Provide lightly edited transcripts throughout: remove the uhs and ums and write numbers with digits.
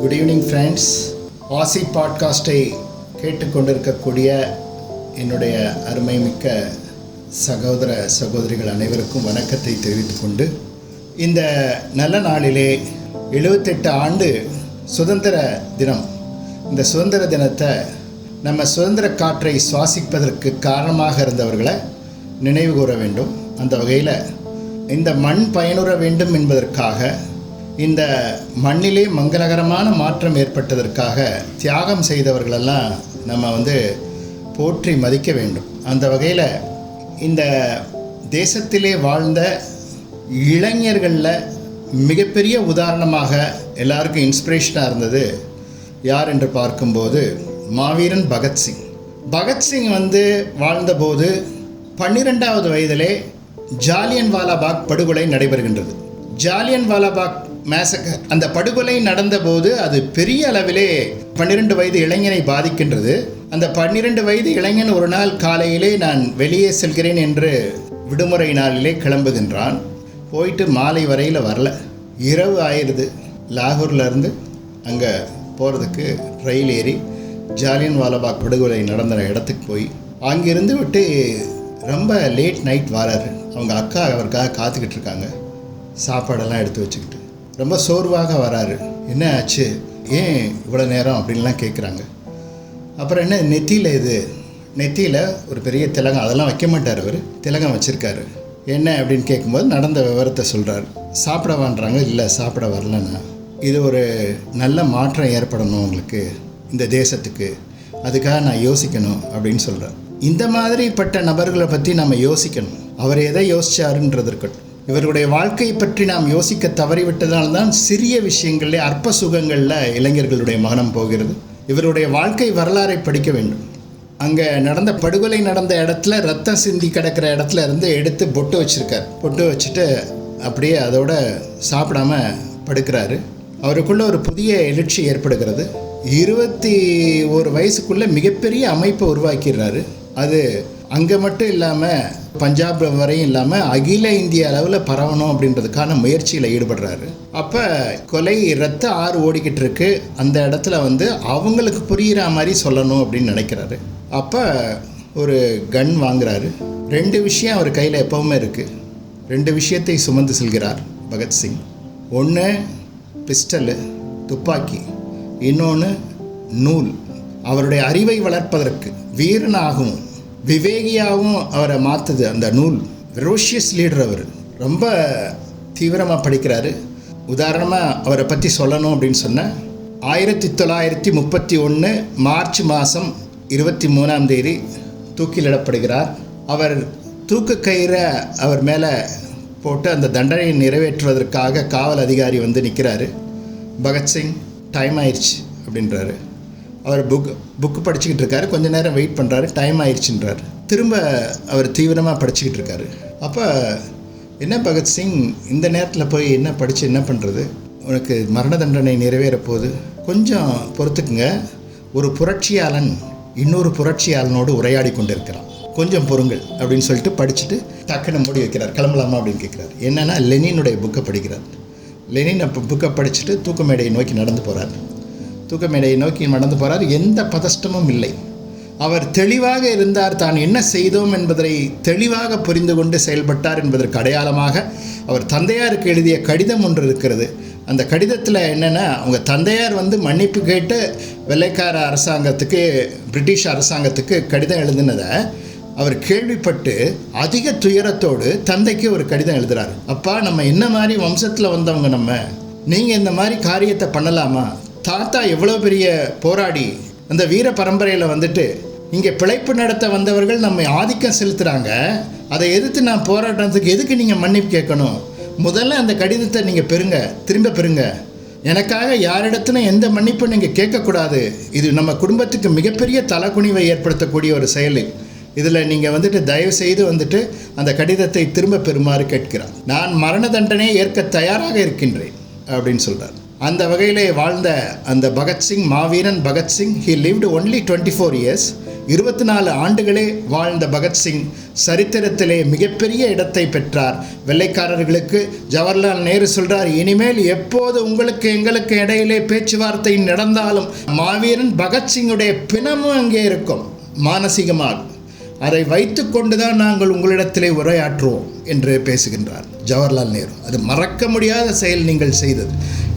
Good evening friends. ஆசி பாட்காஸ்ட்டை கேட்டுக்கொண்டிருக்கக்கூடிய என்னுடைய அருமைமிக்க சகோதர சகோதரிகள் அனைவருக்கும் வணக்கத்தை தெரிவித்துக்கொண்டு, இந்த நல்ல நாளிலே 78 ஆண்டு சுதந்திர தினம், இந்த சுதந்திர தினத்தை நம்ம சுதந்திர காற்றை சுவாசிப்பதற்கு காரணமாக இருந்தவர்களை நினைவு கூற வேண்டும். அந்த வகையில் இந்த மண் பயனுற வேண்டும் என்பதற்காக, இந்த மண்ணிலே மங்களகரமான மாற்றம் ஏற்பட்டதற்காக தியாகம் செய்தவர்களெல்லாம் நம்ம போற்றி மதிக்க வேண்டும். அந்த வகையில் இந்த தேசத்திலே வாழ்ந்த இளைஞர்களில் மிகப்பெரிய உதாரணமாக எல்லாருக்கும் இன்ஸ்பிரேஷனாக இருந்தது யார் என்று பார்க்கும்போது மாவீரன் பகத்சிங். பகத்சிங் வாழ்ந்தபோது 12வது வயதிலே ஜாலியன்வாலாபாக் படுகொலை நடைபெறுகின்றது. ஜாலியன்வாலாபாக் மேசக்கர், அந்த படுகொலை நடந்தபோது அது பெரிய அளவிலே 12 வயது இளைஞனை பாதிக்கின்றது. அந்த 12 வயது இளைஞன் ஒரு நாள் காலையிலே நான் வெளியே செல்கிறேன் என்று விடுமுறை நாளிலே கிளம்புகின்றான். போயிட்டு மாலை வரையில் வரல. இரவு ஆயிடுது. லாகூர்லேருந்து அங்கே போகிறதுக்கு ரயில் ஏறி ஜாலியன்வாலாபாக் படுகொலை நடந்த இடத்துக்கு போய் அங்கிருந்து விட்டு ரொம்ப லேட் நைட் வராரு. அவங்க அக்கா அவருக்காக காத்துக்கிட்டு இருக்காங்க, சாப்பாடெல்லாம் எடுத்து வச்சுக்கிட்டு. ரொம்ப சோர்வாக வராரு. என்ன ஆச்சு, ஏன் இவ்வளோ நேரம் அப்படின்லாம் கேட்குறாங்க. அப்புறம் என்ன, நெத்தியில் ஒரு பெரிய திலகம், அதெல்லாம் வைக்க மாட்டார் அவர், திலகம் வச்சுருக்காரு. என்ன அப்படின்னு கேட்கும்போது நடந்த விவரத்தை சொல்கிறார். சாப்பிட வாண்டுறாங்க. இல்லை, சாப்பிட வரலன்னா, இது ஒரு நல்ல மாற்றம் ஏற்படணும் உங்களுக்கு, இந்த தேசத்துக்கு, அதுக்காக நான் யோசிக்கணும் அப்படின்னு சொல்கிறார். இந்த மாதிரிப்பட்ட நபர்களை பற்றி நம்ம யோசிக்கணும். அவர் எதை யோசிச்சாருன்றது இருக்கட்டும். இவருடைய வாழ்க்கையை பற்றி நாம் யோசிக்க தவறிவிட்டதால்தான் சிறிய விஷயங்களில், அற்ப சுகங்களில் இளைஞர்களுடைய மனம் போகிறது. இவருடைய வாழ்க்கை வரலாறை படிக்க வேண்டும். அங்கே நடந்த படுகொலை நடந்த இடத்துல, ரத்தம் சிந்தி கிடக்கிற இடத்துல இருந்து எடுத்து பொட்டு வச்சுருக்கார். பொட்டு வச்சுட்டு அப்படியே அதோட சாப்பிடாம படுக்கிறாரு. அவருக்குள்ள ஒரு புதிய எழுச்சி ஏற்படுகிறது. 21 வயசுக்குள்ளே மிகப்பெரிய அமைப்பை உருவாக்கிறாரு. அது அங்கே மட்டும் இல்லாமல் பஞ்சாப் வரையும் இல்லாமல் அகில இந்திய அளவில் பரவணும் அப்படின்றதுக்கான முயற்சியில் ஈடுபடுறாரு. அப்போ கொலை ரத்த ஆறு ஓடிக்கிட்டு இருக்கு. அந்த இடத்துல அவங்களுக்கு புரிகிற மாதிரி சொல்லணும் அப்படின்னு நினைக்கிறாரு. அப்போ ஒரு கன் வாங்குறாரு. 2 விஷயம் அவர் கையில் எப்போவுமே இருக்குது. 2 விஷயத்தை சுமந்து செல்கிறார் பகத்சிங். ஒன்று பிஸ்டலு, துப்பாக்கி. இன்னொன்று நூல். அவருடைய அறிவை வளர்ப்பதற்கு, வீரனாகவும் விவேகியாகவும் அவரை மாற்றுது அந்த நூல். Ferocious leader. அவர் ரொம்ப தீவிரமாக படிக்கிறாரு. உதாரணமாக அவரை பற்றி சொல்லணும் அப்படின்னு சொன்னால், 1931 மார்ச் மாதம் 23ஆம் தேதி தூக்கிலிடப்படுகிறார். அவர் தூக்கு கயிறை அவர் மேலே போட்டு அந்த தண்டனையை நிறைவேற்றுவதற்காக காவல் அதிகாரி நிற்கிறாரு. பகத்சிங் டைம் ஆயிடுச்சு அப்படின்றாரு. அவர் புக்கு படிச்சுக்கிட்டு இருக்காரு. கொஞ்ச நேரம் வெயிட் பண்ணுறாரு. டைம் ஆயிடுச்சுன்றார். திரும்ப அவர் தீவிரமாக படிச்சுக்கிட்டு இருக்காரு. அப்போ என்ன பகத்சிங், இந்த நேரத்தில் போய் என்ன படித்து என்ன பண்ணுறது, உனக்கு மரண தண்டனை நிறைவேற போகுது, கொஞ்சம் பொறுத்துக்குங்க. ஒரு புரட்சியாளன் இன்னொரு புரட்சியாளனோடு உரையாடி கொண்டு இருக்கிறான், கொஞ்சம் பொறுங்கள் அப்படின்னு சொல்லிட்டு படிச்சுட்டு டக்குன்னு மூடி வைக்கிறார். கிளம்பலாமா அப்படின்னு கேட்குறாரு. என்னென்னா லெனினுடைய புக்கை படிக்கிறார். லெனின் அப்போ புக்கை படிச்சுட்டு தூக்க மேடையை நோக்கி நடந்து போகிறார். தூக்க மேடையை நோக்கி நடந்து போகிறார். எந்த பதஷ்டமும் இல்லை. அவர் தெளிவாக இருந்தார். தான் என்ன செய்தோம் என்பதை தெளிவாக புரிந்து கொண்டு செயல்பட்டார் என்பதற்கு அடையாளமாக அவர் தந்தையாருக்கு எழுதிய கடிதம் ஒன்று இருக்கிறது. அந்த கடிதத்தில் என்னென்னா, அவங்க தந்தையார் மன்னிப்பு கேட்டு வெள்ளைக்கார அரசாங்கத்துக்கு, பிரிட்டிஷ் அரசாங்கத்துக்கு கடிதம் எழுதினதை அவர் கேள்விப்பட்டு அதிக துயரத்தோடு தந்தைக்கு ஒரு கடிதம் எழுதுகிறார். அப்பா, நம்ம என்ன மாதிரி வம்சத்தில் வந்தவங்க, நீங்கள் இந்த மாதிரி காரியத்தை பண்ணலாமா? தாத்தா எவ்வளோ பெரிய போராடி அந்த வீர பரம்பரையில் இங்கே பிழைப்பு நடத்த வந்தவர்கள் நம்ம ஆதிக்கம் செலுத்துகிறாங்க. அதை எதிர்த்து நான் போராடுறதுக்கு எதுக்கு நீங்கள் மன்னிப்பு கேட்கணும்? முதல்ல அந்த கடிதத்தை நீங்கள் பெறுங்க, திரும்ப பெறுங்க. எனக்காக யாரிடத்திலும் எந்த மன்னிப்பும் நீங்கள் கேட்கக்கூடாது. இது நம்ம குடும்பத்துக்கு மிகப்பெரிய தலக்குனிவை ஏற்படுத்தக்கூடிய ஒரு செயல். இதில் நீங்கள் தயவு செய்து அந்த கடிதத்தை திரும்ப பெறுமாறு கேட்கிறார். நான் மரண தண்டனையை ஏற்க தயாராக இருக்கின்றேன் அப்படின்னு சொல்கிறார். அந்த வகையிலே வாழ்ந்த அந்த பகத்சிங், மாவீரன் Bhagat Singh, he lived only 24 years. 24 ஆண்டுகளே வாழ்ந்த பகத்சிங் சரித்திரத்திலே மிகப்பெரிய இடத்தை பெற்றார். வெள்ளைக்காரர்களுக்கு ஜவஹர்லால் நேரு சொல்கிறார், இனிமேல் எப்போது உங்களுக்கு எங்களுக்கு இடையிலே பேச்சுவார்த்தை நடந்தாலும் மாவீரன் பகத்சிங்குடைய பிணமும் அங்கே இருக்கும் மானசீகமாக. அதை வைத்து கொண்டு தான் நாங்கள் உங்களிடத்திலே உரையாற்றுவோம் என்று பேசுகின்றார் ஜவஹர்லால் நேரு. அது மறக்க முடியாத செயல் நீங்கள் செய்தது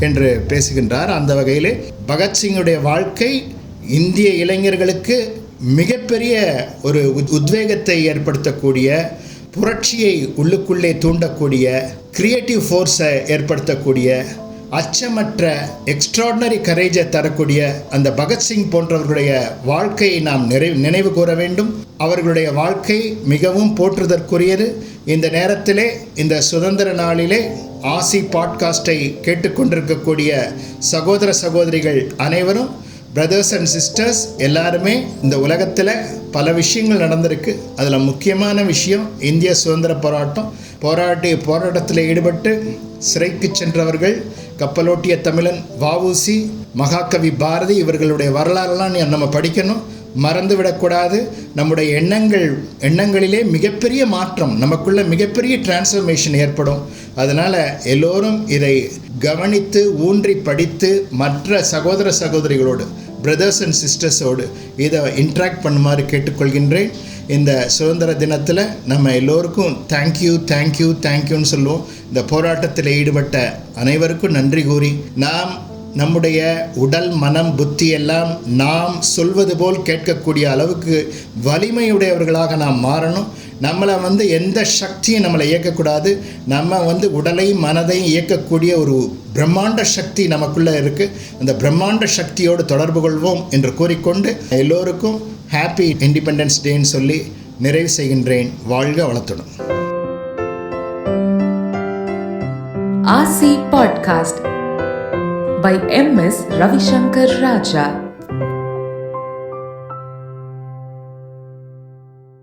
என்று பேசுகின்றார். அந்த வகையிலே பகத்சிங்குடைய வாழ்க்கை இந்திய இளைஞர்களுக்கு மிகப்பெரிய ஒரு உத்வேகத்தை ஏற்படுத்தக்கூடிய, புரட்சியை உள்ளுக்குள்ளே தூண்டக்கூடிய, கிரியேட்டிவ் ஃபோர்ஸை ஏற்படுத்தக்கூடிய, அச்சமற்ற எக்ஸ்ட்ராடினரி கரேஜை தரக்கூடிய அந்த பகத்சிங் போன்றவர்களுடைய வாழ்க்கையை நாம் நினைவு கூற வேண்டும். அவர்களுடைய வாழ்க்கை மிகவும் போற்றுதற்குரியது. இந்த நேரத்திலே, இந்த சுதந்திர நாளிலே ஆசி பாட்காஸ்டை கேட்டுக்கொண்டிருக்கக்கூடிய சகோதர சகோதரிகள் அனைவரும், பிரதர்ஸ் அண்ட் சிஸ்டர்ஸ் எல்லாருமே, இந்த உலகத்தில் பல விஷயங்கள் நடந்திருக்கு. அதில் முக்கியமான விஷயம் இந்திய சுதந்திர போராட்டத்தில் ஈடுபட்டு சிறைக்கு சென்றவர்கள், கப்பலோட்டிய தமிழன் வ.உ.சி., மகாகவி பாரதி, இவர்களுடைய வரலாறுலாம் நம்ம படிக்கணும், மறந்துவிடக்கூடாது. நம்முடைய எண்ணங்களிலே மிகப்பெரிய மாற்றம், நமக்குள்ள மிகப்பெரிய டிரான்ஸ்ஃபர்மேஷன் ஏற்படும். அதனால் எல்லோரும் இதை கவனித்து ஊன்றி படித்து மற்ற சகோதர சகோதரிகளோடு, பிரதர்ஸ் அண்ட் சிஸ்டர்ஸோடு இதை இன்ட்ராக்ட் பண்ணுமாறு கேட்டுக்கொள்கின்றேன். இந்த சுதந்திர தினத்தில் நம்ம எல்லோருக்கும் தேங்க்யூன்னு சொல்லுவோம். இந்த போராட்டத்தில் ஈடுபட்ட அனைவருக்கும் நன்றி கூறி, நாம் நம்முடைய உடல் மனம் புத்தி எல்லாம் நாம் சொல்வது போல் கேட்கக்கூடிய அளவுக்கு வலிமையுடையவர்களாக நாம் மாறணும். நம்மளை எந்த சக்தியும் நம்மளை இயக்கக்கூடாது. நம்ம உடலை மனதையும் இயக்கக்கூடிய ஒரு பிரம்மாண்ட சக்தி நமக்குள்ளே இருக்குது. அந்த பிரம்மாண்ட சக்தியோடு தொடர்பு கொள்வோம் என்று கூறிக்கொண்டு எல்லோருக்கும் ஹாப்பி இண்டிபெண்டன்ஸ் டேன்னு சொல்லி நிறைவு செய்கின்றேன். வாழ்க வளத்துடன். ஆசி podcast by M.S. Ravishankar Raja.